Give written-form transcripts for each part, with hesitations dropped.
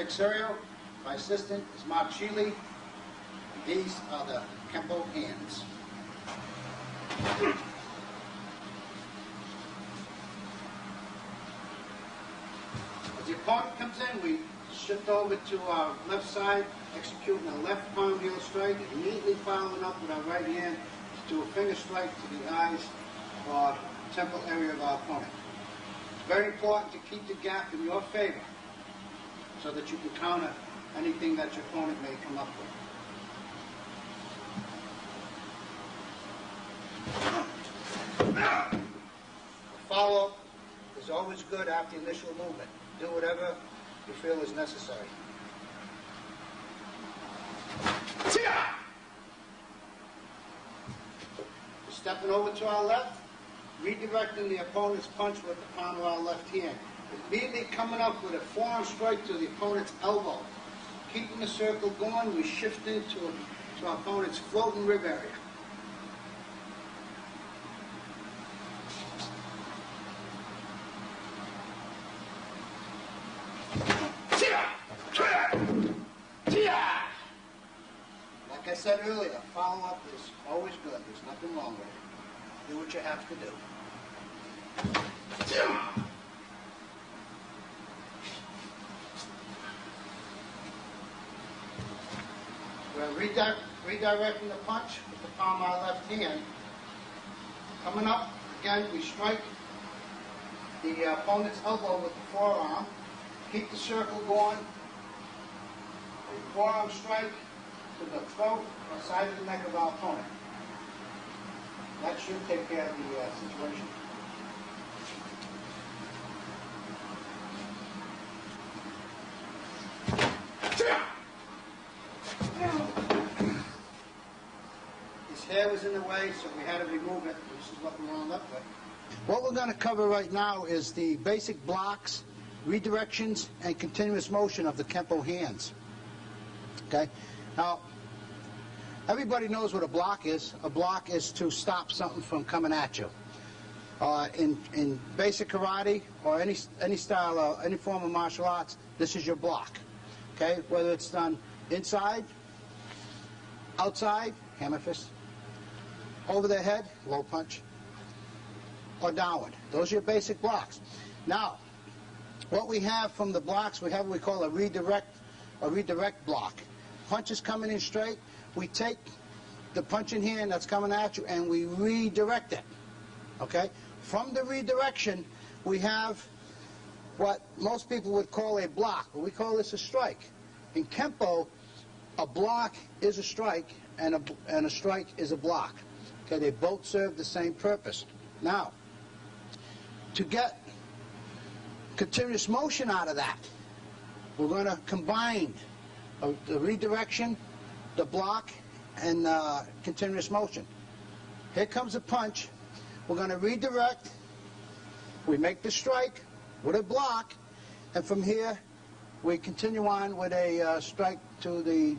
Dick Cerio. My assistant is Mark Sheely. These are the Kenpo hands. As the opponent comes in, we shift over to our left side, executing a left palm heel strike, immediately following up with our right hand to do a finger strike to the eyes or temple area of our opponent. It's very important to keep the gap in your favor so that you can counter anything that your opponent may come up with. Follow-up is always good after the initial movement. Do whatever you feel is necessary. Stepping over to our left, redirecting the opponent's punch with the palm of our left hand. Immediately coming up with a forearm strike to the opponent's elbow. Keeping the circle going, we shift into our opponent's floating rib area. Like I said earlier, follow-up is always good. There's nothing wrong with it. Do what you have to do. We're redirecting the punch with the palm of our left hand. Coming up, again, we strike the opponent's elbow with the forearm. Keep the circle going. Forearm strike to the throat or side of the neck of our opponent. That should take care of the situation. His hair was in the way, so we had to remove it. This is what we wound up with. What we're going to cover right now is the basic blocks, redirections, and continuous motion of the Kenpo hands. Okay? Now, everybody knows what a block is. A block is to stop something from coming at you. In basic karate or any style, any form of martial arts, this is your block. Okay? Whether it's done inside, outside, hammer fist, over their head, low punch, or downward. Those are your basic blocks. Now, what we have from the blocks, we have what we call a redirect block. Punch is coming in straight. We take the punching hand that's coming at you and we redirect it. Okay? From the redirection, we have what most people would call a block, but we call this a strike. In Kenpo, a block is a strike and a strike is a block. Okay? They both serve the same purpose. Now, to get continuous motion out of that, we're going to combine the redirection, the block, and continuous motion. Here comes a punch. We're going to redirect. We make the strike with a block, and from here we continue on with a strike to the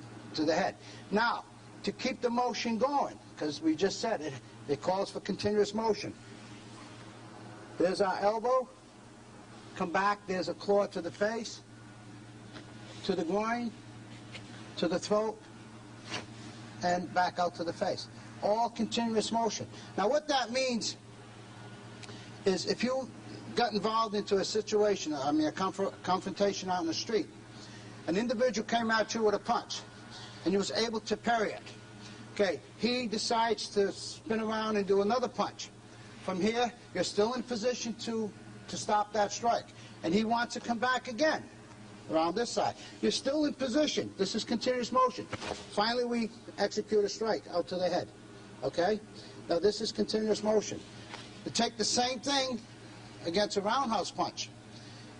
head. Now, to keep the motion going, because we just said it calls for continuous motion. There's our elbow. Come back. There's a claw to the face, to the groin, to the throat, and back out to the face. All continuous motion. Now what that means is if you got involved into a situation, a confrontation out in the street, an individual came at you with a punch, and you was able to parry it. Okay, he decides to spin around and do another punch. From here, you're still in position to stop that strike. And he wants to come back again. Around this side. You're still in position. This is continuous motion. Finally, we execute a strike out to the head. Okay? Now, this is continuous motion. To take the same thing against a roundhouse punch.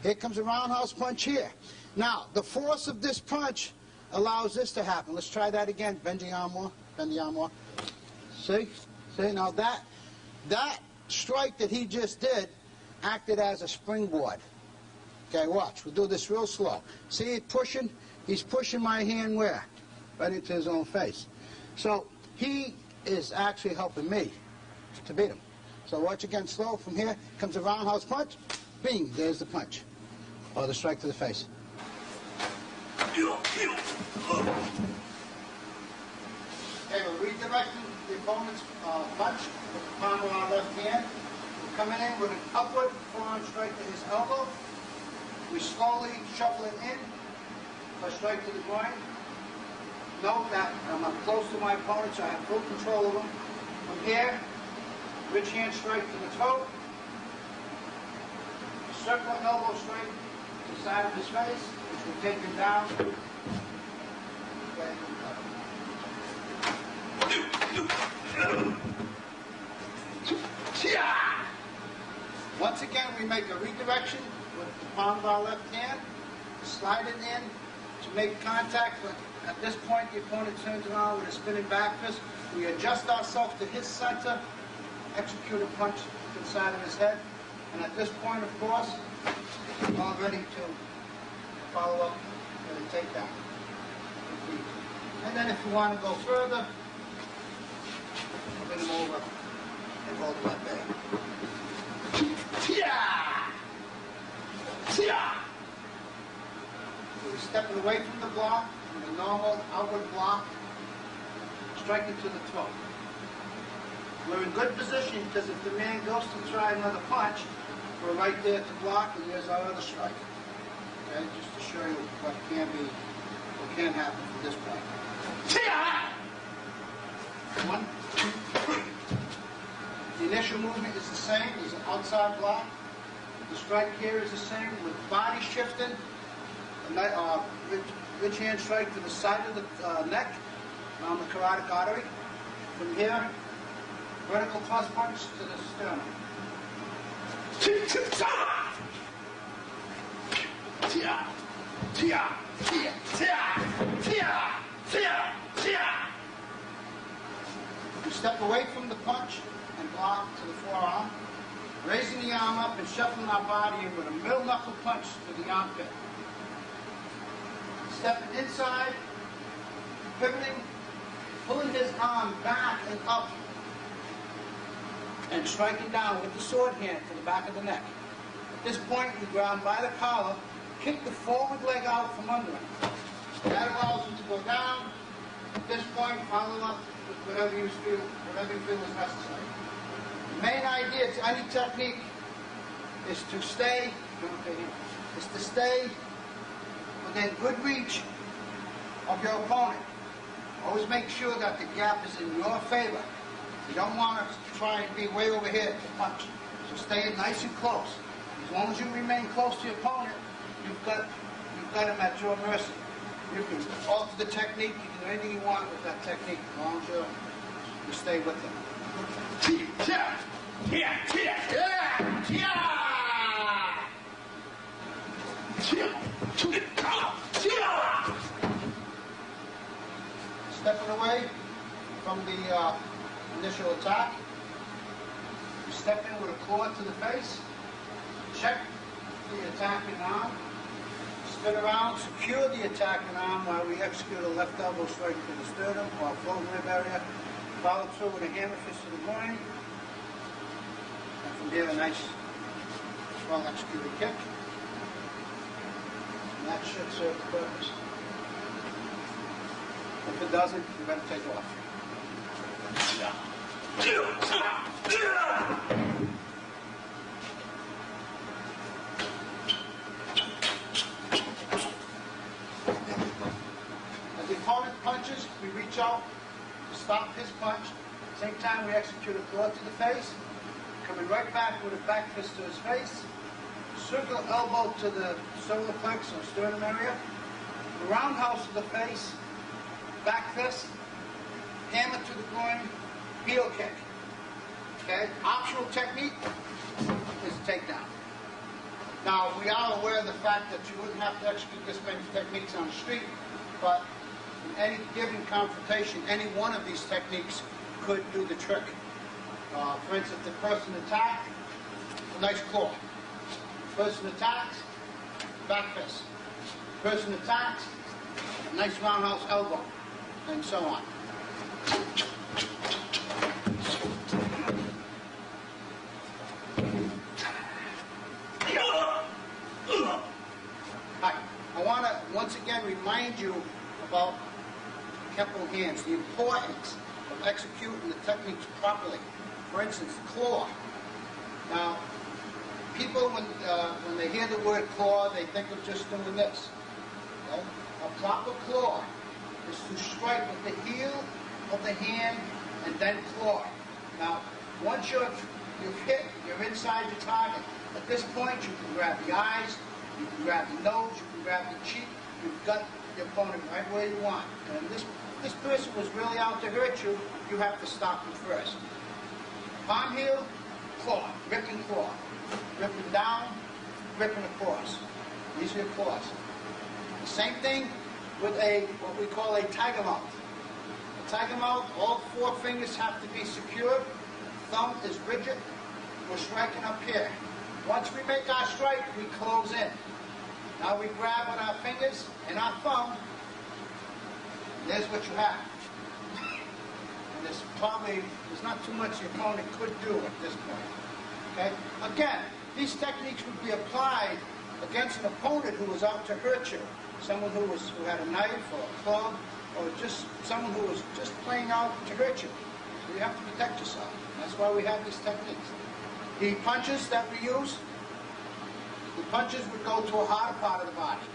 Here comes a roundhouse punch here. Now, the force of this punch allows this to happen. Let's try that again. Bend the arm more. Bend the arm more. See? See? Now, that strike that he just did acted as a springboard. Okay, watch. We'll do this real slow. See it pushing? He's pushing my hand where? Right into his own face. So he is actually helping me to beat him. So watch again slow. From here comes a roundhouse punch. Bing, there's the punch. Or the strike to the face. we're redirecting the opponent's punch with the palm of our left hand. We're coming in with an upward forearm strike to his elbow. We slowly shuffle it in, go straight to the groin. Note that I'm up close to my opponent, so I have full control of him. From here, rich hand straight to the toe. Circle elbow straight to the side of his face, which will take him down. Once again, we make a redirection with the palm of our left hand, slide it in to make contact, but at this point the opponent turns around with a spinning back fist. We adjust ourselves to his center, execute a punch to the side of his head, and at this point, of course, we're all ready to follow up with a takedown. And then if you want to go further, bring him over and hold him right there. We're stepping away from the block, from the normal outward block, striking to the throat. We're in good position because if the man goes to try another punch, we're right there to block, and there's our other strike. Okay, just to show you what can happen from this point. 1, 2, 3. The initial movement is the same. There's an outside block. The strike here is the same with body shifting. Rich hand strike to the side of the neck, on the carotid artery. From here, vertical thrust punch to the sternum. We step away from the punch and block to the forearm, raising the arm up and shuffling our body in with a middle knuckle punch to the armpit. Stepping inside, pivoting, pulling his arm back and up, and striking down with the sword hand to the back of the neck. At this point, we grab by the collar, kick the forward leg out from under him. That allows him to go down. At this point, follow up with whatever you feel is necessary. The main idea to any technique is to stay within good reach of your opponent. Always make sure that the gap is in your favor. You don't want to try and be way over here to punch. So stay nice and close. As long as you remain close to your opponent, you've got him at your mercy. You can alter the technique, you can do anything you want with that technique, as long as you stay with him. Stepping away from the initial attack, you step in with a claw to the face, check the attacking arm, spin around, secure the attacking arm while we execute a left elbow strike to the sternum or floating rib area, follow through with a hammer fist to the groin, and from there a nice, well executed kick. And that should serve the purpose. If it doesn't, you better take off. As the opponent punches, we reach out to stop his punch. At the same time, we execute a claw to the face, coming right back with a back fist to his face. Circle elbow to the solar plex or sternum area. The roundhouse to the face. Back fist, hammer to the groin, heel kick. Okay? Optional technique is takedown. Now, we are aware of the fact that you wouldn't have to execute this many techniques on the street, but in any given confrontation, any one of these techniques could do the trick. For instance, the person attacked, a nice claw. Person attacks, back fist. Person attacks, a nice roundhouse elbow. And so on. Hi. I want to once again remind about Kenpo hands, the importance of executing the techniques properly. For instance, claw. Now, people, when they hear the word claw, they think of just doing this. Okay? A proper claw is to strike with the heel of the hand and then claw. Now, once you've hit, you're inside your target. At this point, you can grab the eyes, you can grab the nose, you can grab the cheek. You've got your opponent right where you want. And if this person was really out to hurt you, you have to stop him first. Palm heel, claw, rip and claw. Ripping down, ripping across. These are your claws. The same thing with what we call a tiger mouth. A tiger mouth, all 4 fingers have to be secured. Thumb is rigid. We're striking up here. Once we make our strike, we close in. Now we grab with our fingers and our thumb. And there's what you have. And there's not too much the opponent could do at this point. Okay? Again, these techniques would be applied against an opponent who was out to hurt you. Someone who had a knife or a club, or just someone who was just playing out to hurt you. So you have to protect yourself. That's why we have these techniques. The punches that we use, the punches would go to a harder part of the body.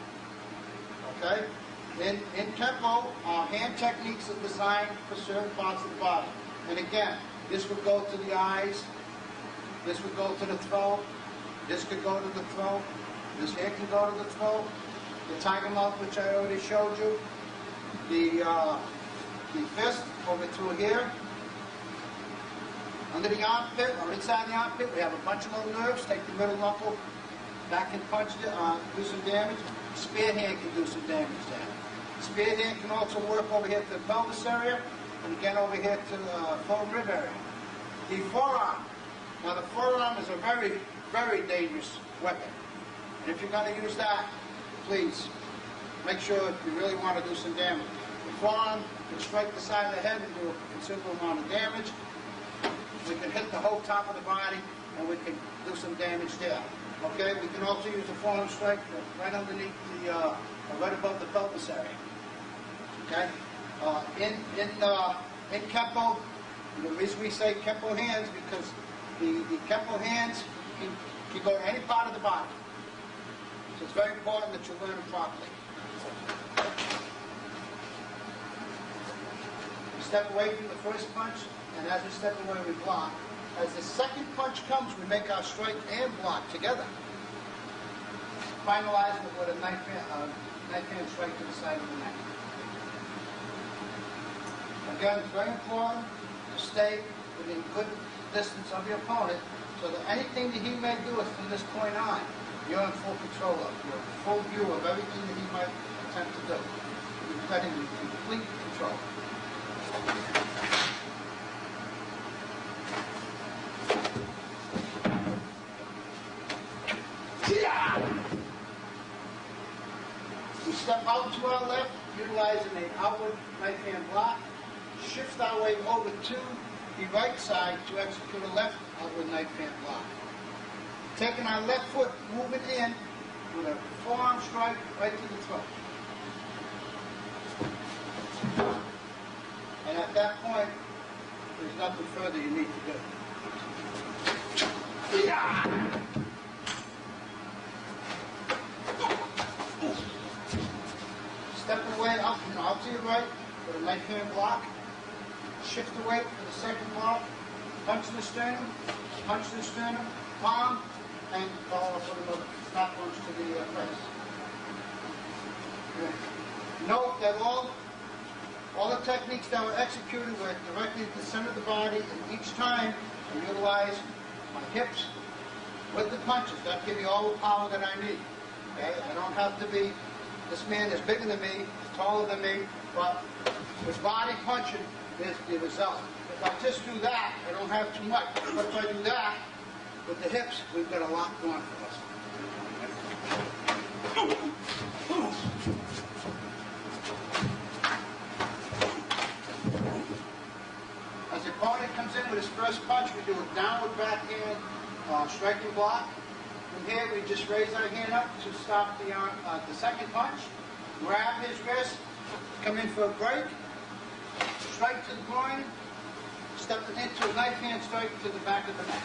Okay? In Kenpo, our hand techniques are designed for certain parts of the body. And again, this would go to the eyes, this would go to the throat, this could go to the throat, this here can go to the throat, the tiger mouth, which I already showed you, the fist over through here, under the armpit or inside the armpit, we have a bunch of little nerves. Take the middle knuckle back and punch it, do some damage. Spear hand can do some damage there. Spear hand can also work over here to the pelvis area, and again over here to the full rib area. The forearm. Now the forearm is a very, very dangerous weapon. And if you're going to use that, please make sure if you really want to do some damage. The forearm can strike the side of the head and do a considerable amount of damage. We can hit the whole top of the body, and we can do some damage there. Okay, we can also use a forearm strike right underneath right above the pelvis area. Okay, in Kenpo, the reason we say Kenpo hands because the Kenpo hands can go to any part of the body. So it's very important that you learn it properly. We step away from the first punch, and as we step away, we block. As the second punch comes, we make our strike and block together. Finalizing it with a knife hand strike to the side of the neck. Again, it's very important to stay within good distance of your opponent so that anything that he may do from this point on, you're in full control of. You're in full view of everything that he might attempt to do. You've got him in complete control. We step out to our left, utilizing an outward right hand block. Shift our way over to the right side to execute a left outward knife hand block. Taking our left foot, moving in with a forearm strike right to the throat. And at that point, there's nothing further you need to do. Yeah. Step away out to your right with a knife hand block. Shift away for the second block. Punch the sternum, palm, and follow up with another snap punch to the face. Okay. Note that all the techniques that were executed were directly at the center of the body, and each time I utilize my hips with the punches. That give me all the power that I need. Okay? I don't have to be, this man is bigger than me, taller than me, but with body punching is the result. If I just do that, I don't have too much. But if I do that, with the hips, we've got a lot going for us. As the opponent comes in with his first punch, we do a downward backhand striking block. From here, we just raise our hand up to stop the second punch, grab his wrist, Come in for a break, strike to the groin, stepping into a knife hand strike to the back of the neck.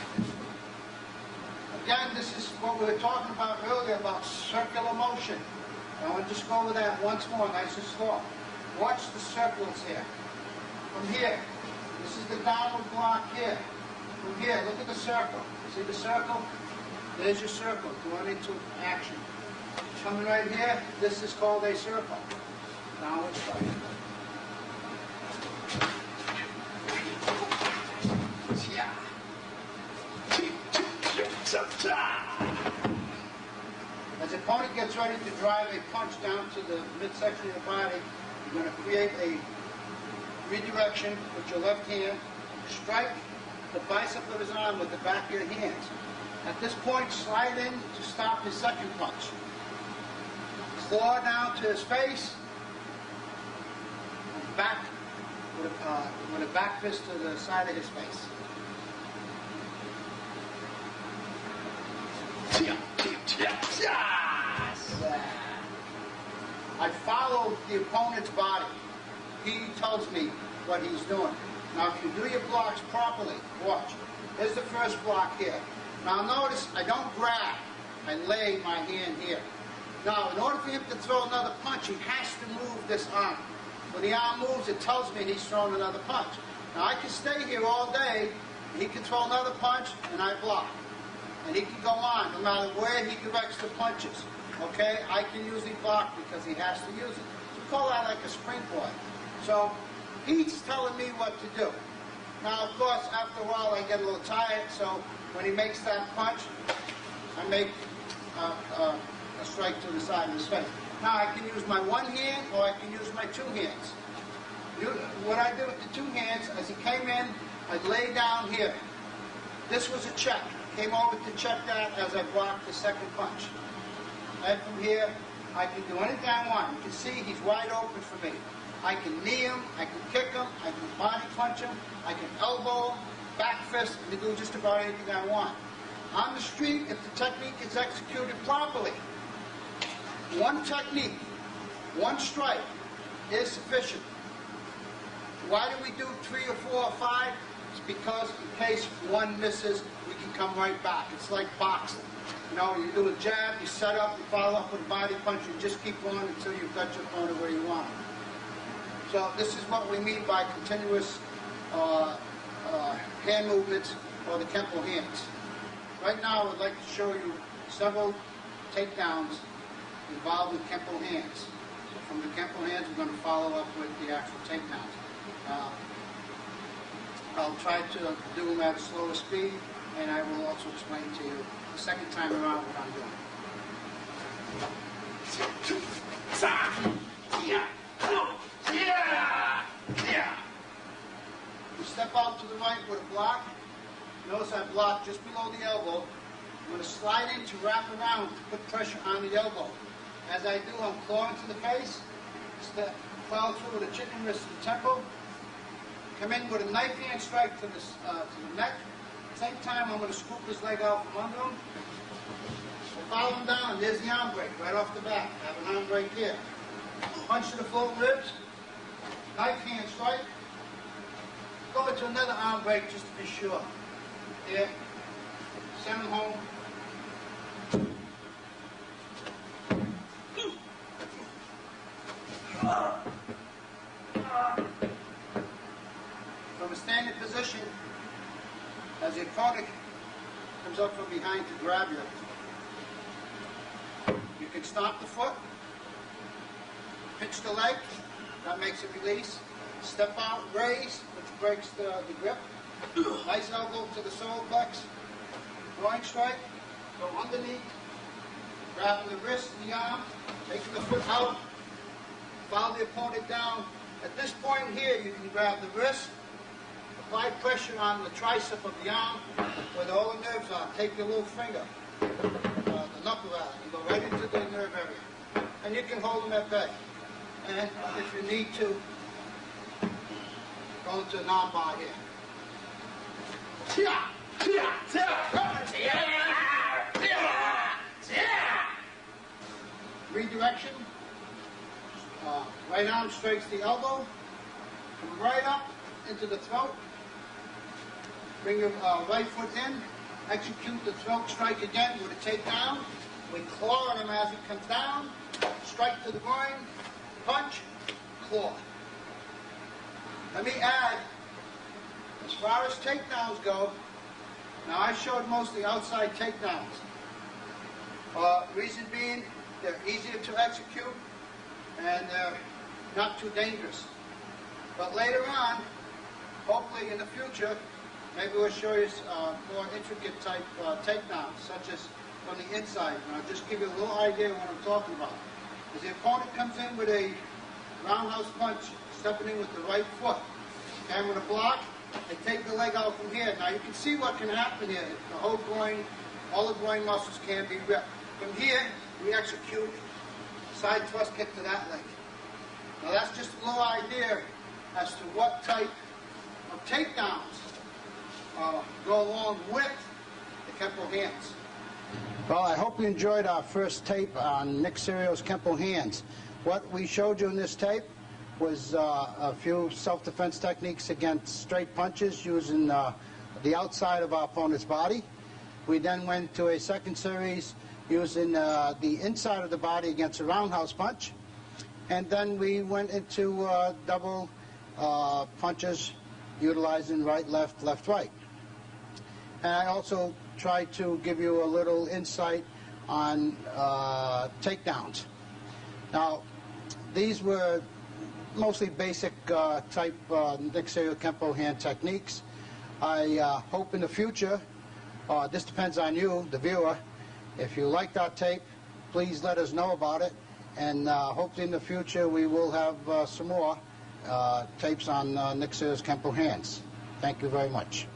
Again, this is what we were talking about earlier about circular motion. I want to just go over that once more, nice and slow. Watch the circles here. From here, this is the downward block here. From here, look at the circle. See the circle? There's your circle going into action. Coming right here, this is called a circle. Downward strike. As the opponent gets ready to drive a punch down to the midsection of the body, you're going to create a redirection with your left hand, strike the bicep of his arm with the back of your hands. At this point, slide in to stop his second punch. Claw down to his face, back with a back fist to the side of his face. I follow the opponent's body. He tells me what he's doing. Now, if you do your blocks properly, watch. Here's the first block here. Now, notice I don't grab. I lay my hand here. Now, in order for him to throw another punch, he has to move this arm. When the arm moves, it tells me he's throwing another punch. Now, I can stay here all day, and he can throw another punch, and I block. And he can go on, no matter where he directs the punches. Okay? I can usually block because he has to use it. So we call that like a springboard. So, he's telling me what to do. Now, of course, after a while, I get a little tired, so when he makes that punch, I make a strike to the side of his face. Now, I can use my one hand, or I can use my two hands. What I did with the two hands, as he came in, I'd lay down here. This was a check. Came over to check that as I blocked the second punch. And from here, I can do anything I want. You can see he's wide open for me. I can knee him, I can kick him, I can body punch him, I can elbow him, back fist, and do just about anything I want. On the street, if the technique is executed properly, one technique, one strike is sufficient. Why do we do 3 or 4 or 5? It's because in case one misses, we can come right back. It's like boxing. You know, you do a jab, you set up, you follow up with a body punch, you just keep going until you've got your opponent where you want him. So this is what we mean by continuous hand movements, or the Kenpo hands. Right now, I'd like to show you several takedowns involving Kenpo hands. So from the Kenpo hands, we're going to follow up with the actual takedowns. I'll try to do them at a slower speed, and I will also explain to you the second time around what I'm doing. You step out to the right with a block. Notice I block just below the elbow. I'm going to slide in to wrap around to put pressure on the elbow. As I do, I'm clawing to the face. Follow through with a chicken wrist to the temple. Come in with a knife hand strike to the neck. At the same time, I'm going to scoop his leg out from under him. I follow him down, and there's the arm break right off the bat. I have an arm break here. Punch to the floating ribs. Knife hand strike. Go into another arm break just to be sure. Here. Send him home. From a standing position, as the opponent comes up from behind to grab you, you can stomp the foot, pitch the leg, that makes it release, step out, raise, which breaks the grip, nice elbow to the solar plex, groin strike, go underneath, grabbing the wrist and the arm, taking the foot out, follow the opponent down. At this point here, you can grab the wrist, apply pressure on the tricep of the arm where all the nerves are. Take your little finger, the knuckle rather, and go right into the nerve area. And you can hold them at bay. And if you need to, go into an arm bar here. Redirection. Right arm strikes the elbow. Come right up into the throat. Bring your right foot in. Execute the throat strike again with a takedown. We claw on him as he comes down. Strike to the groin. Punch. Claw. Let me add, as far as takedowns go, now I showed mostly outside takedowns. Reason being, they're easier to execute and they're not too dangerous. But later on, hopefully in the future, maybe we'll show you more intricate type takedowns, such as from the inside. And I'll just give you a little idea of what I'm talking about. As the opponent comes in with a roundhouse punch, stepping in with the right foot, and I'm going to block, I take the leg out from here. Now you can see what can happen here. The whole groin, all the groin muscles can be ripped. From here, we execute side thrust kick to that leg. Now that's just a little idea as to what type of takedowns go along with the Kenpo hands. Well, I hope you enjoyed our first tape on Nick Cerio's Kenpo hands. What we showed you in this tape was a few self-defense techniques against straight punches using the outside of our opponent's body. We then went to a second series using the inside of the body against a roundhouse punch. And then we went into double punches utilizing right, left, left, right. And I also tried to give you a little insight on takedowns. Now, these were mostly basic type Nick Cerio Kenpo hand techniques. I hope in the future, this depends on you, the viewer, if you like that tape, please let us know about it. And hopefully in the future we will have some more tapes on Nick Cerio's Kenpo hands. Thank you very much.